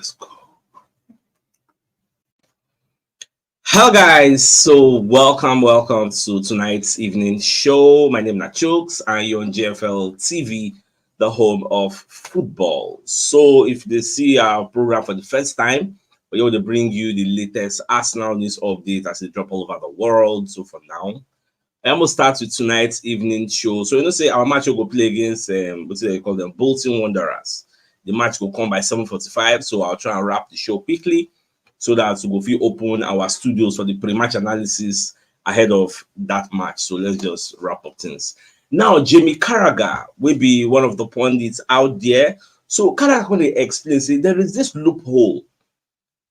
Let's go. Hello guys, so welcome to tonight's evening show. My name is CHUKS and you're on JFL TV, the home of football. So if they see our program for the first time, we're able to bring you the latest Arsenal news update as they drop all over the world. So for now, I'm gonna start with tonight's evening show. So say our match will go play against what do they call them, Bolton Wanderers. The match will come by 7:45, so I'll try and wrap the show quickly so that we will open our studios for the pre-match analysis ahead of that match. So let's just wrap up things. Now, Jamie Carragher will be one of the pundits out there. So Carragher when they explain, say there is this loophole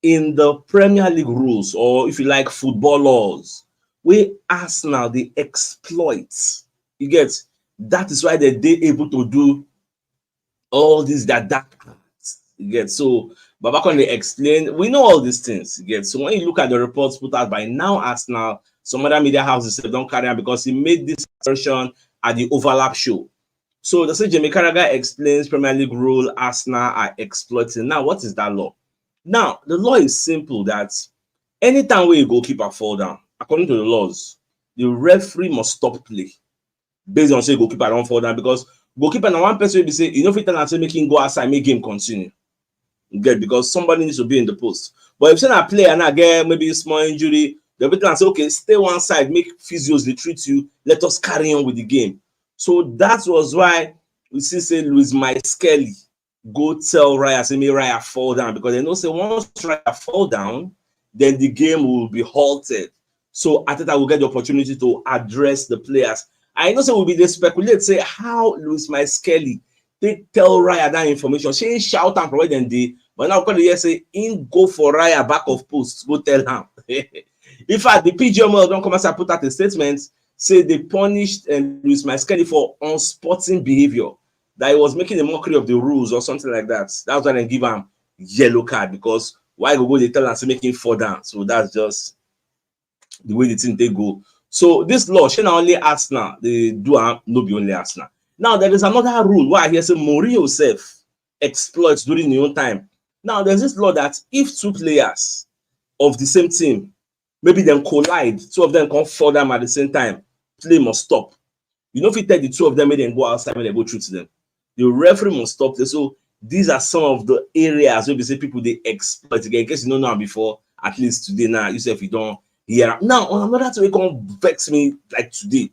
in the Premier League rules, or if you like, football laws, where Arsenal they exploit. You get that is why they're able to do all these that acts. You get so. But back when they explain, we know all these things. You get so when you look at the reports put out by now Arsenal, some other media houses don't carry on because he made this assertion at the overlap show. So they say Jamie Carragher explains Premier League rule Arsenal are exploiting. Now, what is that law? Now, the law is simple that anytime where a goalkeeper fall down, according to the laws, the referee must stop play based on say goalkeeper don't fall down because goalkeeper now one person will be say, you know, if you say making go outside, make game continue. Get because somebody needs to be in the post. But if you're not a player and I get maybe a small injury, the veteran say, okay, stay one side, make physios, they treat you, let us carry on with the game. So that was why we see say Louis Skelly go tell Raya, say, may Raya fall down because they know say once Raya fall down, then the game will be halted. So Atalanta will get the opportunity to address the players. I know say we'll be they speculate, say how Louis Skelly they tell Raya that information. She ain't shout and provide them the but now because they say in go for Raya back of post, go tell him. In fact, the PIDGIN don't come and put out a statement, say they punished Louis Skelly for unsporting behavior, that he was making a mockery of the rules or something like that. That's why they give him yellow card because why go they tell and say making fall down. So that's just the way the thing they go. So this law, she not only Arsenal, they do no be only Arsenal. Now there is another rule why I hear say Mourinho self exploits during the own time. Now there's this law that if two players of the same team, maybe them collide, two of them come fall down at the same time, play must stop. You know if you tell the two of them, maybe they go outside when they go through to them. The referee must stop this. So these are some of the areas where we say people they exploit again. In case you know now before, at least today now, you say if you don't hear. Now on another thing, it can vex me like today.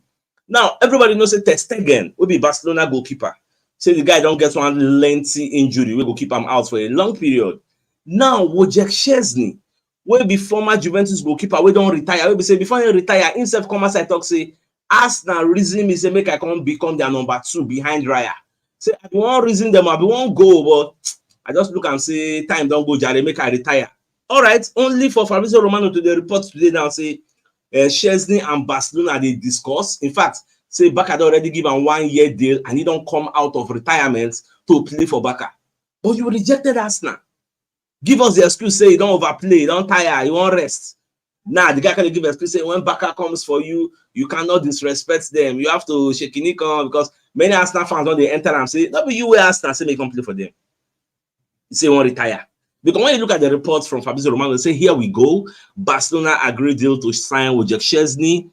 Now everybody knows say Ter Stegen will be Barcelona goalkeeper. Say the guy don't get one lengthy injury, we go keep him out for a long period. Now Wojciech Szczesny will be former Juventus goalkeeper. We don't retire. We be say before he retire, himself come outside talk say Arsenal reason me say make I come become their number 2 behind Raya. Say I won't reason them, I won't go, but I just look and say time don't go, Jare, make I retire. All right, only for Fabrizio Romano to the report today now say Szczesny and Barcelona they discuss. In fact, say Barca already give him 1-year deal and he don't come out of retirement to play for Barca. But you rejected Arsenal. Give us the excuse, say you don't overplay, you don't tire, you won't rest. Now the guy can give excuse, say when Barca comes for you, you cannot disrespect them. You have to shake your on because many Arsenal fans when they enter and say, no, but you will Arsenal, say make them play for them. You say you won't retire. Because when you look at the reports from Fabrizio Romano, they say here we go. Barcelona agreed deal to sign with Szczesny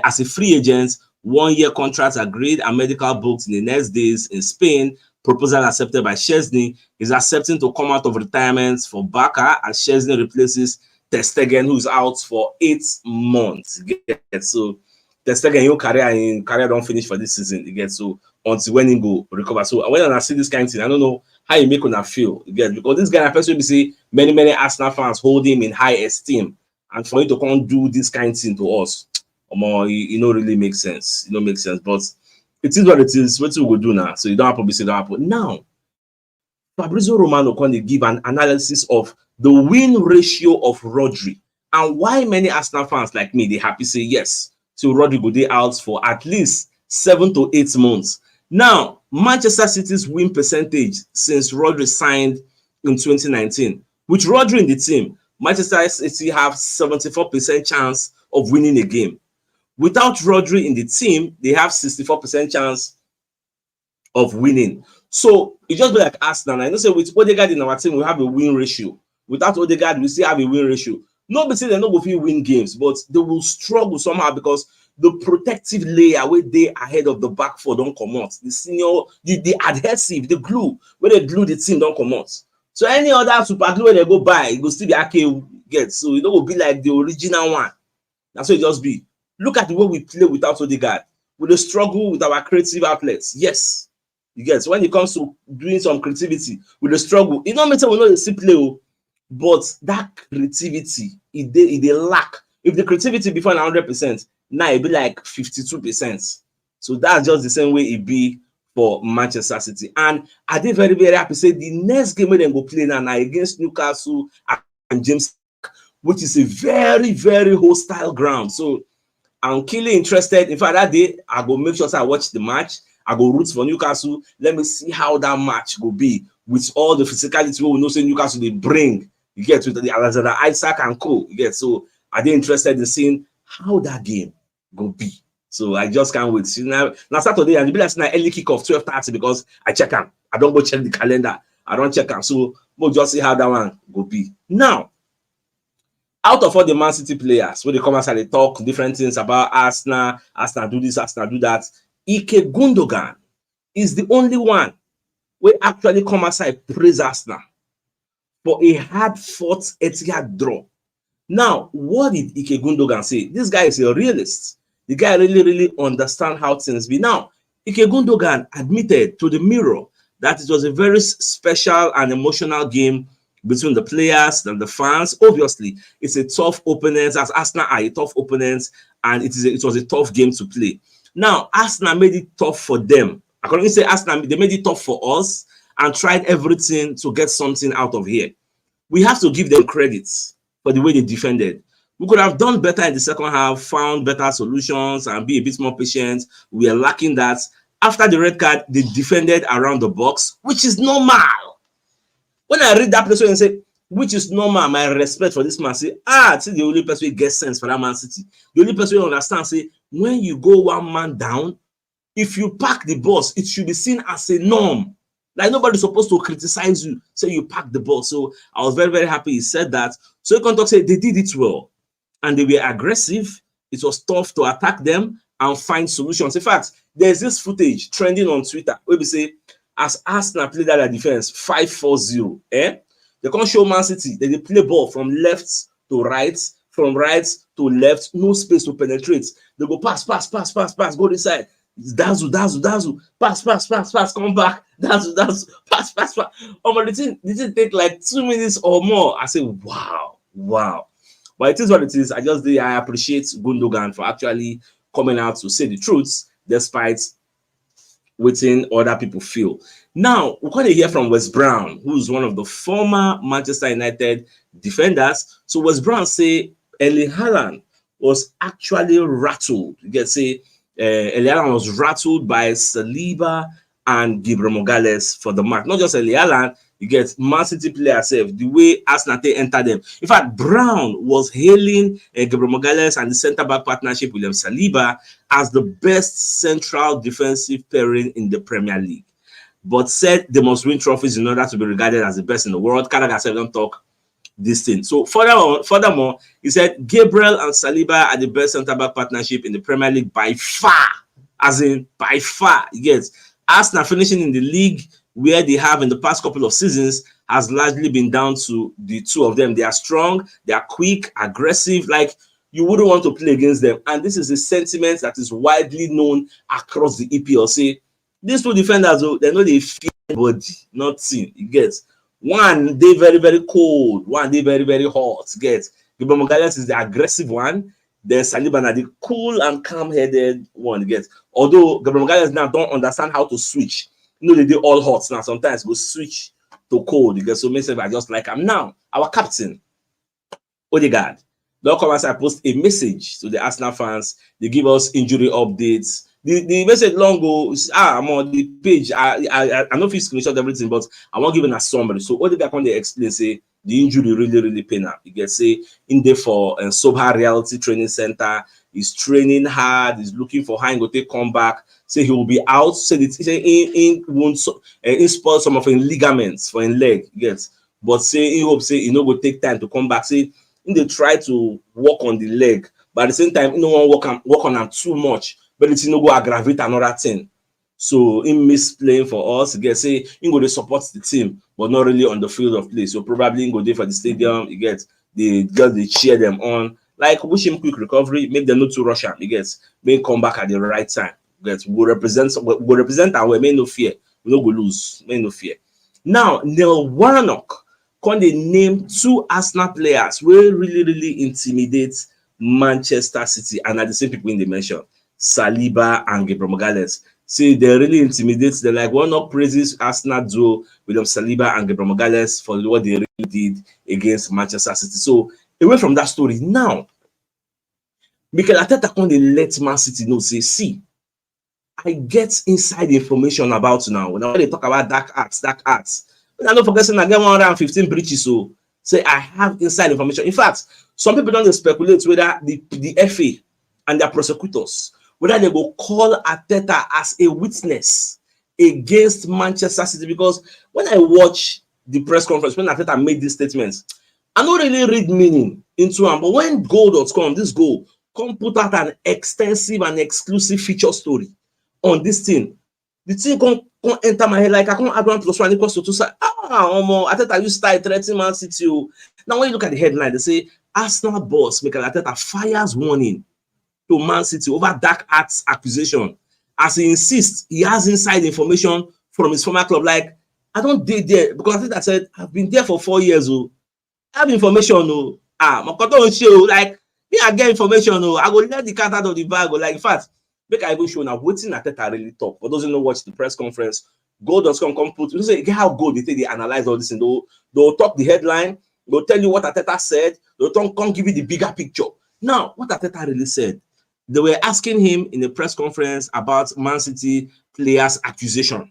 as a free agent. 1-year contract agreed and medical booked in the next days in Spain. Proposal accepted by Szczesny. He's accepting to come out of retirement for Barca as Szczesny replaces Ter Stegen, who's out for 8 months. So Ter Stegen, your career don't finish for this season. So until when he go recover. So when I see this kind of thing, I don't know how you make una feel. Because this guy, person will say many Arsenal fans hold him in high esteem, and for him to come do this kind of thing to us. It don't really make sense. It don't make sense, but it is what it is. What we will do now? So you don't have to be saying that. Now, Fabrizio Romano can give an analysis of the win ratio of Rodri and why many Arsenal fans like me they happy say yes. So Rodri go dey out for at least 7 to 8 months. Now, Manchester City's win percentage since Rodri signed in 2019, with Rodri in the team, Manchester City have 74% chance of winning a game. Without Rodri in the team, they have 64% chance of winning. So it just be like Arsenal. I know say with Odegaard in our team, we have a win ratio. Without Odegaard, we still have a win ratio. Nobody say they no go fit win games, but they will struggle somehow because the protective layer where they ahead of the back four don't come out. The senior, the adhesive, the glue where they glue the team don't come out. So any other super glue where they go buy, it go still be okay get. So it don't go be like the original one. That's what it just be. Look at the way we play without Odegaard. With the struggle with our creative outlets. Yes. You get. So when it comes to doing some creativity with the struggle, it don't matter we know the still play, but that creativity, it lack. If the creativity before 100%, now it be like 52%. So that's just the same way it be for Manchester City. And I did very, very happy say the next game where they go play now against Newcastle and James, which is a very, very hostile ground. So I'm keenly interested. In fact, that day I go make sure I watch the match. I go root for Newcastle. Let me see how that match will be with all the physicality we know say Newcastle they bring. You get with the Alexander Isaac and co. You get. So are they interested in seeing how that game will be? So I just can't wait. See, now Saturday and it be like early kickoff 12:30 because I check them. I don't go check the calendar. I don't check them. So we'll just see how that one will be. Now, out of all the Man City players, when they come outside, they talk different things about Arsenal do this, Arsenal do that. Ike Gundogan is the only one who actually come outside praise Arsenal for a hard-fought Etihad draw. Now, what did Ike Gundogan say? This guy is a realist. The guy really understands how things be. Now, Ike Gundogan admitted to the Mirror that it was a very special and emotional game between the players and the fans. Obviously, it's a tough opponent, as Arsenal are a tough opponent, and it was a tough game to play. Now, Arsenal made it tough for them. According to say Arsenal, they made it tough for us and tried everything to get something out of here. We have to give them credits for the way they defended. We could have done better in the second half, found better solutions, and be a bit more patient. We are lacking that. After the red card, they defended around the box, which is normal. When I read that place and say, which is normal, my respect for this man, say, see the only person who gets sense for that Man City. The only person who understands, say, when you go one man down, if you pack the bus, it should be seen as a norm. Like nobody's supposed to criticize you, say you pack the bus. So I was very happy he said that. So he can talk, say they did it well. And they were aggressive. It was tough to attack them and find solutions. In fact, there's this footage trending on Twitter where we say, as Arsenal played that defense 5-4-0, they can't show Man City that they play ball from left to right, from right to left, no space to penetrate. They go pass, go this side. Dazu, pass, come back. Dazu, pass. The thing take like 2 minutes or more. I say, wow. But it is what it is. I appreciate Gundogan for actually coming out to say the truth, despite waiting other people feel. Now, we're going to hear from Wes Brown, who's one of the former Manchester United defenders. So Wes Brown say Erling Haaland was actually rattled. You get say Erling Haaland was rattled by Saliba and Gabriel for the match. Not just Erling Haaland, you get Man City player self, the way Arsenal entered them. In fact, Brown was hailing Gabriel and the centre-back partnership with Saliba as the best central defensive pairing in the Premier League, but said they must win trophies in order to be regarded as the best in the world. Canada said don't talk this thing. So furthermore, he said Gabriel and Saliba are the best centre-back partnership in the Premier League by far. As in, by far. Yes, Arsenal finishing in the league where they have in the past couple of seasons has largely been down to the two of them. They are strong, they are quick, aggressive, like you wouldn't want to play against them. And this is a sentiment that is widely known across the EPL. Say, these two defenders, they know they fear body, nothing. You get one, they very cold, one, they very hot. You get Gabriel is the aggressive one. Then Saliba, the cool and calm-headed one. You get although Gabriel now don't understand how to switch. You know, they do all hot now. Sometimes go switch to cold. You get so many I just like him. Now, our captain, Odegaard, they'll come as I post a message to the Arsenal fans. They give us injury updates. The message long go, I'm on the page. I know if you screenshot everything, but I won't give it a summary. So Odegaard when they explain, say the injury really pain up. You get say in there for Soha Reality Training Center. he's training hard, he's looking for how he go take come back. Say he will be out. Say in won't in spoil some of his ligaments for his leg. Yes, but say he hope say he no go take time to come back. Say in they try to work on the leg, but at the same time, no one work on them too much, but it's no go aggravate another thing. So him miss playing for us. Get say he go to support the team, but not really on the field of play. So probably he go there for the stadium. You get the girls they cheer them on. Like wish him quick recovery. Make them not too rush him. You get may come back at the right time. Get we represent and we may no fear. We no go lose. May no fear. Now Neil Warnock can they name 2 Arsenal players where really intimidate Manchester City and are the same people in the mention. Saliba and Gabriel. See, they really intimidate. They're like, Warnock praises Arsenal duo with Saliba and Gabriel for what they really did against Manchester City. So, away from that story, now, Mikel Arteta can they let Man City know, say, see, I get inside information about now. When they talk about dark arts, I don't forget saying I get 115 breaches, so say I have inside information. In fact, some people don't speculate whether the FA and their prosecutors whether they will call Arteta as a witness against Manchester City, because when I watch the press conference, when Arteta made these statements, I don't really read meaning into them. But when goal.com, this goal, come put out an extensive and exclusive feature story on this thing, the thing come enter my head like I can't add 1 + 1 equals to 2. Say, Arteta, you start threatening Man City. Now, when you look at the headline, they say Arsenal boss Mikel Arteta fires warning to Man City over dark arts accusation, as he insists he has inside information from his former club. Like, I don't date there because I think I said I've been there for 4 years. I have information. Like, me, I get information. I go let the cat out of the bag. Like, in fact, make I even show now waiting Arteta really talk. For those who don't watch the press conference, Goal.com come put. You say get how good they analyze all this, and they'll talk the headline. They'll tell you what Arteta said. They'll come give you the bigger picture. Now, what Arteta really said. They were asking him in a press conference about Man City players' accusation.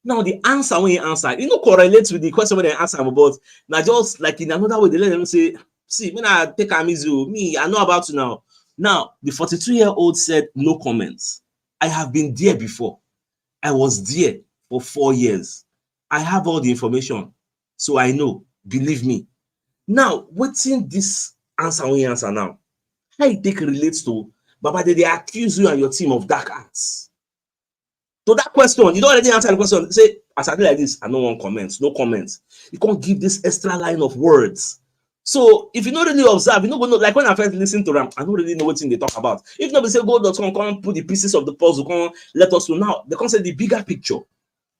Now, the answer when he answered, correlates with the question when they answer about. Now, just like in another way, they let them say, see, when I take me, I know about you now. Now, the 42-year-old said, no comments. I have been there before. I was there for 4 years. I have all the information. So I know, believe me. Now, what's in this answer when he answer now? How it relates to Baba, they accuse you and your team of dark arts. To that question, you don't already answer the question. Say, as I do like this, I don't want comments, no comments. You can't give this extra line of words. So if you don't really observe, you don't know, like when I first listen to them, I don't really know what thing they talk about. If nobody say Goal.com, come put the pieces of the puzzle, come let us know. Now they can say the bigger picture.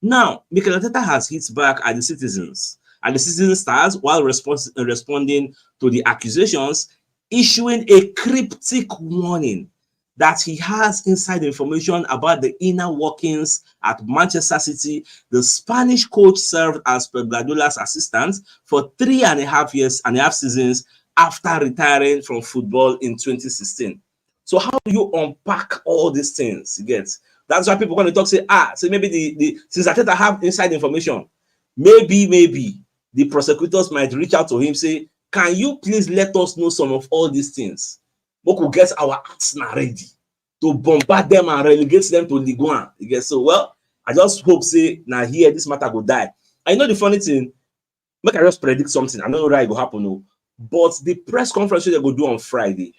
Now, Mikel Arteta has hit back at the citizens, and the citizen stars while responding to the accusations, issuing a cryptic warning that he has inside information about the inner workings at Manchester City. The Spanish coach served as Pep Guardiola's assistant for 3.5 seasons after retiring from football in 2016. So how do you unpack all these things? You get? That's why people want to talk, say, so maybe since Arteta have inside information, maybe the prosecutors might reach out to him, say, can you please let us know some of all these things? We could get our Arsenal ready to bombard them and relegate them to Ligue 1. You get? So, well, I just hope, say, now here, this matter go die. I know the funny thing, make I just predict something. I don't know where it will happen, no. But the press conference they go do on Friday,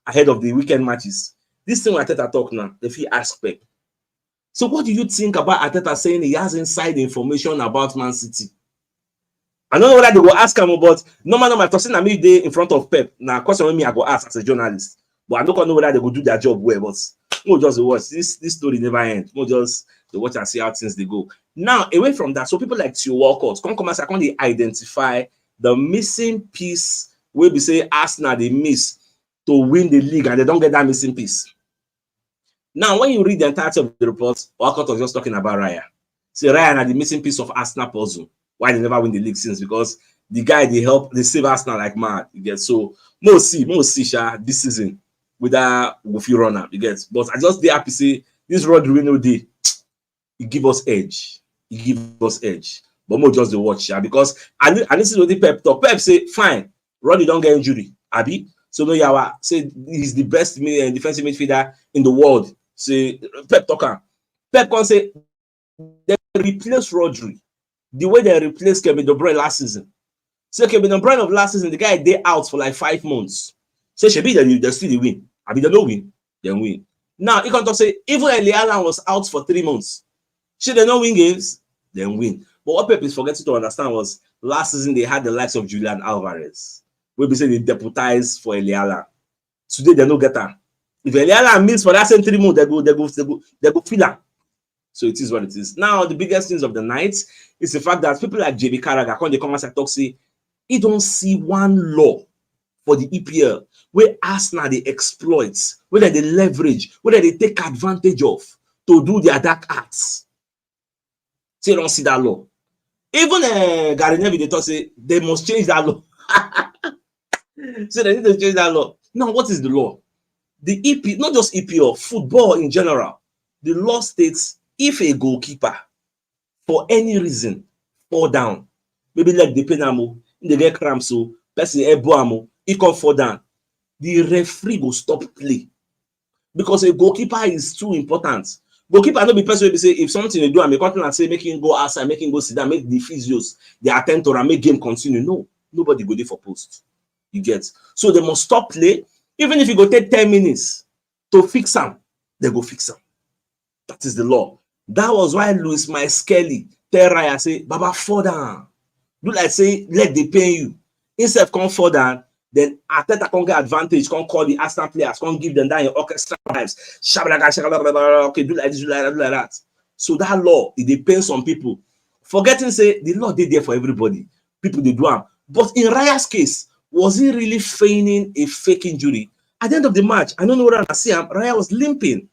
ahead of the weekend matches, this thing when Arteta talk now, if he ask Pep. So what do you think about Arteta saying he has inside information about Man City? I don't know whether they will ask him, but no matter talking to me day in front of Pep. Now, question with me, I go ask as a journalist. But I don't know whether they will do their job well. But we'll just watch. This story never ends. We'll just watch and see how things they go. Now, away from that, so people like Theo Walcott come as I can identify the missing piece where we say Arsenal they miss to win the league and they don't get that missing piece. Now, when you read the entirety of the report, Walcott was just talking about Raya. Say Raya had the missing piece of Arsenal puzzle. Why they never win the league since? Because the guy they save Arsenal like mad. You get? So more see this season with that Woofy runner. You get? But I just be happy to say this Rodri no day. It give us edge. But more just the watch because and this is what the Pep talk. Pep say fine, Rodri don't get injury. Abi, So no yawa say he's the best defensive midfielder in the world. Say Pep talker. Pep can say they replace Rodri the way they replaced Kevin De Bruyne last season. So Kevin De Bruyne of last season, the guy they out for like 5 months. Say Shebi they still the win. I mean they no win, then win. Now you can talk say even Eliana was out for 3 months. Should they not win games? Then win. But what Pep is forgetting to understand was last season they had the likes of Julian Alvarez. Where we say they deputized for Eliana. Today they no get her. If Eliana miss for that same 3 months, they go feel her. So it is what it is. Now the biggest news of the night is the fact that people like JB Carragher, when they come and talk, say he don't see one law for the EPL where Arsenal they exploit, whether they leverage, whether they take advantage of to do their dark arts. Say don't see that law. Even Gary Neville they talk say they must change that law. So they need to change that law. Now what is the law? The EP, not just EPL, football in general. The law states if a goalkeeper for any reason fall down, maybe like the penamo, they get cramp, so person elbow, he come fall down, the referee will stop play because a goalkeeper is too important. Goalkeeper no be person will say if something they do and make content and say make him go outside, make him go sit down, make the physios they attend to and make game continue. No, nobody go there for post. You get so they must stop play, even if you go take 10 minutes to fix them, they go fix them. That is the law. That was why Louis Skelly tell Raya say, Baba fall down. Do like say, let they pay you. Instead of come fall down, then Atalanta can get advantage, can call the Arsenal players, can give them that in orchestra vibes. Okay, do like this, do like that. So that law, it depends some people. Forgetting say the law did there for everybody. People they do them. But in Raya's case, was he really feigning a fake injury? At the end of the match, I don't know what I see him. Raya was limping.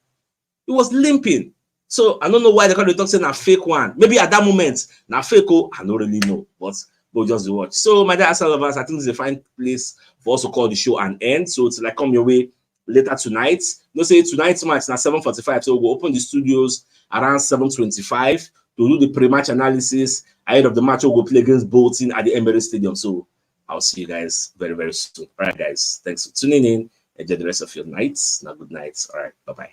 He was limping. So I don't know why they call the talk saying a fake one. Maybe at that moment, now fake, I don't really know, but we'll just watch. So my dear Arsenal lovers, I think this is a fine place for us to call the show an end. So it's like come your way later tonight. No say tonight's match now 7:45. So we'll open the studios around 7:25 to do the pre-match analysis ahead of the match. We'll go play against Bolton at the Emirates Stadium. So I'll see you guys very, very soon. All right, guys. Thanks for tuning in. Enjoy the rest of your nights. Now, good night. All right. Bye-bye.